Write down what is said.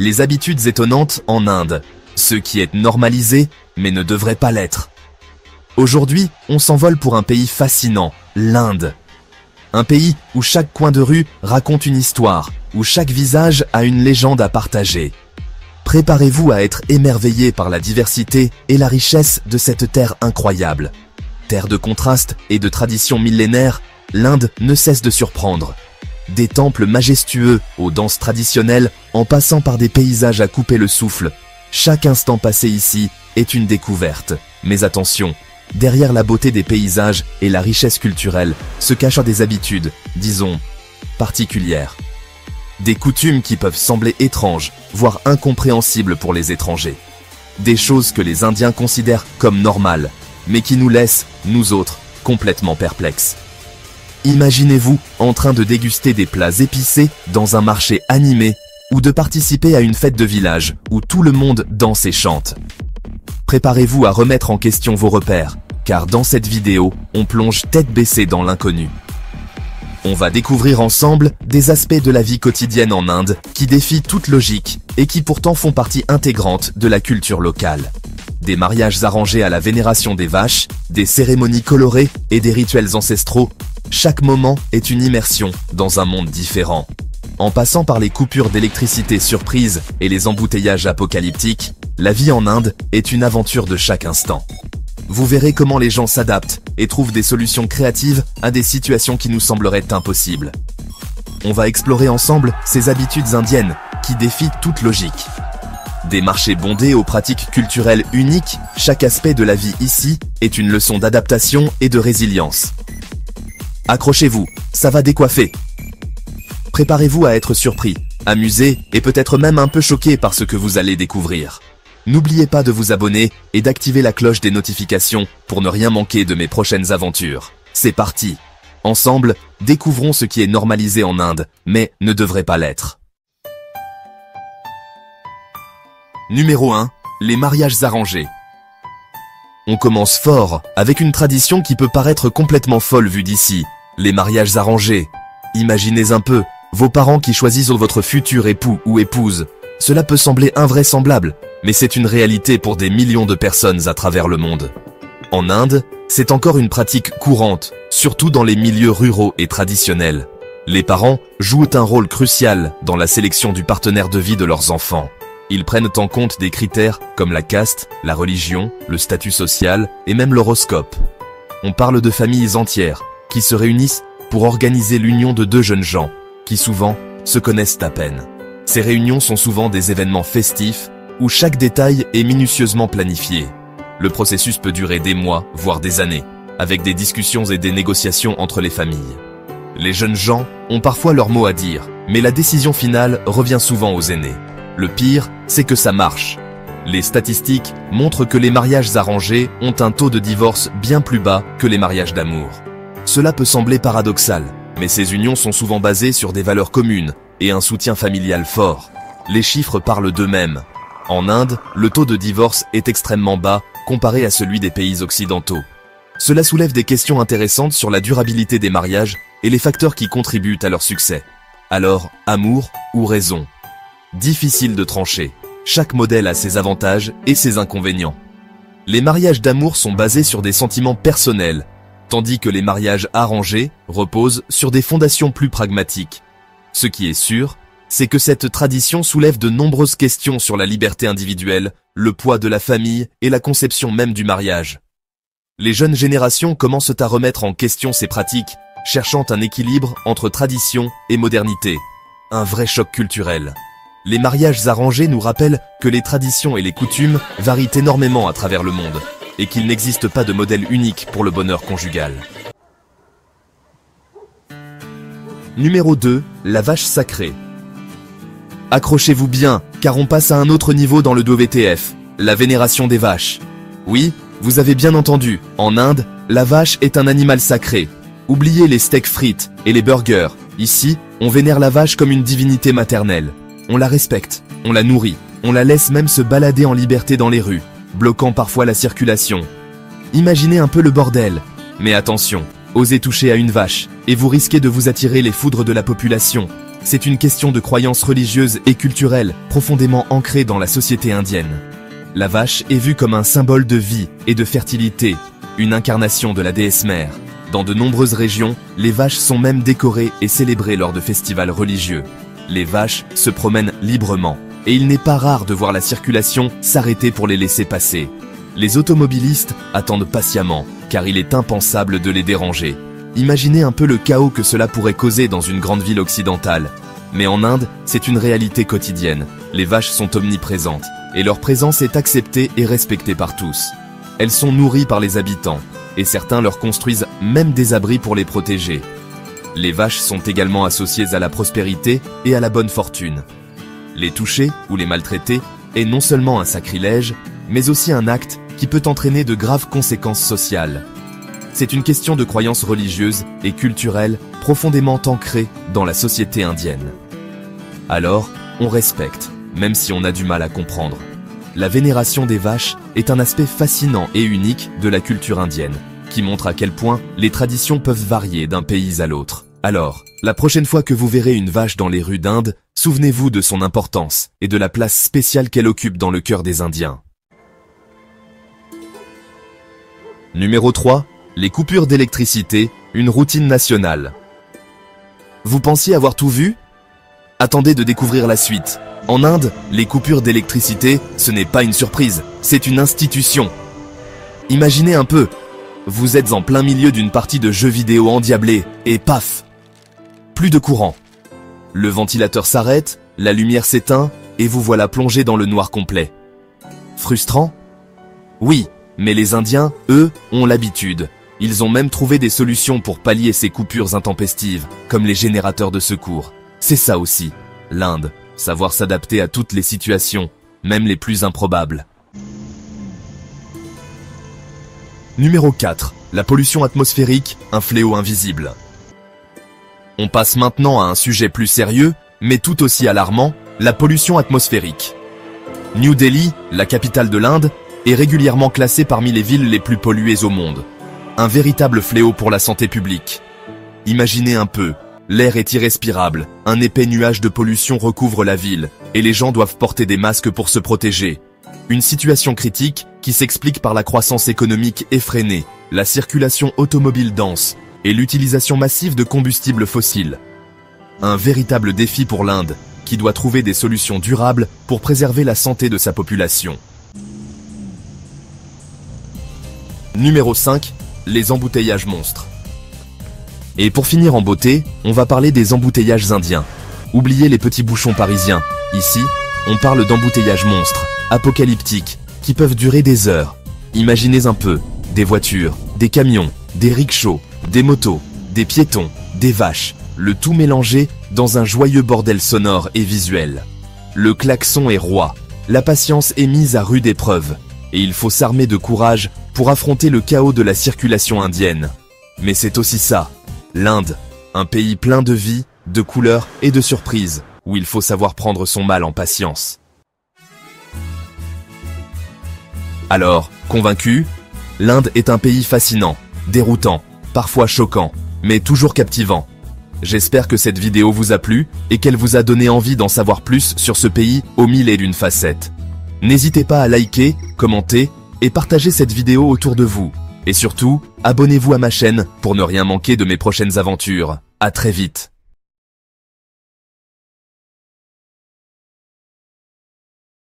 Les habitudes étonnantes en Inde. Ce qui est normalisé, mais ne devrait pas l'être. Aujourd'hui, on s'envole pour un pays fascinant, l'Inde. Un pays où chaque coin de rue raconte une histoire, où chaque visage a une légende à partager. Préparez-vous à être émerveillé par la diversité et la richesse de cette terre incroyable. Terre de contrastes et de traditions millénaires, l'Inde ne cesse de surprendre. Des temples majestueux aux danses traditionnelles en passant par des paysages à couper le souffle. Chaque instant passé ici est une découverte. Mais attention, derrière la beauté des paysages et la richesse culturelle se cachent des habitudes, disons, particulières. Des coutumes qui peuvent sembler étranges, voire incompréhensibles pour les étrangers. Des choses que les Indiens considèrent comme normales, mais qui nous laissent, nous autres, complètement perplexes. Imaginez-vous en train de déguster des plats épicés dans un marché animé ou de participer à une fête de village où tout le monde danse et chante. Préparez-vous à remettre en question vos repères, car dans cette vidéo, on plonge tête baissée dans l'inconnu. On va découvrir ensemble des aspects de la vie quotidienne en Inde qui défient toute logique et qui pourtant font partie intégrante de la culture locale. Des mariages arrangés à la vénération des vaches, des cérémonies colorées et des rituels ancestraux, chaque moment est une immersion dans un monde différent. En passant par les coupures d'électricité surprises et les embouteillages apocalyptiques, la vie en Inde est une aventure de chaque instant. Vous verrez comment les gens s'adaptent et trouvent des solutions créatives à des situations qui nous sembleraient impossibles. On va explorer ensemble ces habitudes indiennes qui défient toute logique. Des marchés bondés aux pratiques culturelles uniques, chaque aspect de la vie ici est une leçon d'adaptation et de résilience. Accrochez-vous, ça va décoiffer. Préparez-vous à être surpris, amusé et peut-être même un peu choqué par ce que vous allez découvrir. N'oubliez pas de vous abonner et d'activer la cloche des notifications pour ne rien manquer de mes prochaines aventures. C'est parti! Ensemble, découvrons ce qui est normalisé en Inde, mais ne devrait pas l'être. Numéro 1. Les mariages arrangés. On commence fort, avec une tradition qui peut paraître complètement folle vue d'ici. Les mariages arrangés. Imaginez un peu, vos parents qui choisissent votre futur époux ou épouse. Cela peut sembler invraisemblable, mais c'est une réalité pour des millions de personnes à travers le monde. En Inde, c'est encore une pratique courante, surtout dans les milieux ruraux et traditionnels. Les parents jouent un rôle crucial dans la sélection du partenaire de vie de leurs enfants. Ils prennent en compte des critères comme la caste, la religion, le statut social et même l'horoscope. On parle de familles entières qui se réunissent pour organiser l'union de deux jeunes gens qui souvent se connaissent à peine. Ces réunions sont souvent des événements festifs où chaque détail est minutieusement planifié. Le processus peut durer des mois, voire des années, avec des discussions et des négociations entre les familles. Les jeunes gens ont parfois leur mot à dire, mais la décision finale revient souvent aux aînés. Le pire, c'est que ça marche. Les statistiques montrent que les mariages arrangés ont un taux de divorce bien plus bas que les mariages d'amour. Cela peut sembler paradoxal, mais ces unions sont souvent basées sur des valeurs communes et un soutien familial fort. Les chiffres parlent d'eux-mêmes. En Inde, le taux de divorce est extrêmement bas comparé à celui des pays occidentaux. Cela soulève des questions intéressantes sur la durabilité des mariages et les facteurs qui contribuent à leur succès. Alors, amour ou raison? Difficile de trancher. Chaque modèle a ses avantages et ses inconvénients. Les mariages d'amour sont basés sur des sentiments personnels, tandis que les mariages arrangés reposent sur des fondations plus pragmatiques. Ce qui est sûr, c'est que cette tradition soulève de nombreuses questions sur la liberté individuelle, le poids de la famille et la conception même du mariage. Les jeunes générations commencent à remettre en question ces pratiques, cherchant un équilibre entre tradition et modernité. Un vrai choc culturel. Les mariages arrangés nous rappellent que les traditions et les coutumes varient énormément à travers le monde, et qu'il n'existe pas de modèle unique pour le bonheur conjugal. Numéro 2. La vache sacrée. Accrochez-vous bien, car on passe à un autre niveau dans le WTF, la vénération des vaches. Oui, vous avez bien entendu, en Inde, la vache est un animal sacré. Oubliez les steaks frites et les burgers. Ici, on vénère la vache comme une divinité maternelle. On la respecte, on la nourrit, on la laisse même se balader en liberté dans les rues, bloquant parfois la circulation. Imaginez un peu le bordel. Mais attention, osez toucher à une vache, et vous risquez de vous attirer les foudres de la population. C'est une question de croyances religieuses et culturelles profondément ancrée dans la société indienne. La vache est vue comme un symbole de vie et de fertilité, une incarnation de la déesse mère. Dans de nombreuses régions, les vaches sont même décorées et célébrées lors de festivals religieux. Les vaches se promènent librement, et il n'est pas rare de voir la circulation s'arrêter pour les laisser passer. Les automobilistes attendent patiemment, car il est impensable de les déranger. Imaginez un peu le chaos que cela pourrait causer dans une grande ville occidentale. Mais en Inde, c'est une réalité quotidienne. Les vaches sont omniprésentes, et leur présence est acceptée et respectée par tous. Elles sont nourries par les habitants, et certains leur construisent même des abris pour les protéger. Les vaches sont également associées à la prospérité et à la bonne fortune. Les toucher ou les maltraiter est non seulement un sacrilège, mais aussi un acte qui peut entraîner de graves conséquences sociales. C'est une question de croyances religieuses et culturelles profondément ancrée dans la société indienne. Alors, on respecte, même si on a du mal à comprendre. La vénération des vaches est un aspect fascinant et unique de la culture indienne, qui montre à quel point les traditions peuvent varier d'un pays à l'autre. Alors, la prochaine fois que vous verrez une vache dans les rues d'Inde, souvenez-vous de son importance et de la place spéciale qu'elle occupe dans le cœur des Indiens. Numéro 3. Les coupures d'électricité, une routine nationale. Vous pensiez avoir tout vu? Attendez de découvrir la suite. En Inde, les coupures d'électricité, ce n'est pas une surprise, c'est une institution. Imaginez un peu, vous êtes en plein milieu d'une partie de jeux vidéo endiablée, et paf! Plus de courant. Le ventilateur s'arrête, la lumière s'éteint, et vous voilà plongé dans le noir complet. Frustrant? Oui, mais les Indiens, eux, ont l'habitude. Ils ont même trouvé des solutions pour pallier ces coupures intempestives, comme les générateurs de secours. C'est ça aussi, l'Inde, savoir s'adapter à toutes les situations, même les plus improbables. Numéro 4. La pollution atmosphérique, un fléau invisible. On passe maintenant à un sujet plus sérieux, mais tout aussi alarmant, la pollution atmosphérique. New Delhi, la capitale de l'Inde, est régulièrement classée parmi les villes les plus polluées au monde. Un véritable fléau pour la santé publique. Imaginez un peu, l'air est irrespirable, un épais nuage de pollution recouvre la ville, et les gens doivent porter des masques pour se protéger. Une situation critique qui s'explique par la croissance économique effrénée, la circulation automobile dense et l'utilisation massive de combustibles fossiles. Un véritable défi pour l'Inde, qui doit trouver des solutions durables pour préserver la santé de sa population. Numéro 5. Les embouteillages monstres. Et pour finir en beauté, on va parler des embouteillages indiens. Oubliez les petits bouchons parisiens. Ici, on parle d'embouteillages monstres, apocalyptiques, qui peuvent durer des heures. Imaginez un peu, des voitures, des camions, des rickshaws, des motos, des piétons, des vaches, le tout mélangé dans un joyeux bordel sonore et visuel. Le klaxon est roi, la patience est mise à rude épreuve, et il faut s'armer de courage pour affronter le chaos de la circulation indienne. Mais c'est aussi ça, l'Inde, un pays plein de vie, de couleurs et de surprises, où il faut savoir prendre son mal en patience. Alors, convaincu? L'Inde est un pays fascinant, déroutant, parfois choquant, mais toujours captivant. J'espère que cette vidéo vous a plu et qu'elle vous a donné envie d'en savoir plus sur ce pays aux mille et d'une facettes. N'hésitez pas à liker, commenter et partager cette vidéo autour de vous. Et surtout, abonnez-vous à ma chaîne pour ne rien manquer de mes prochaines aventures. À très vite.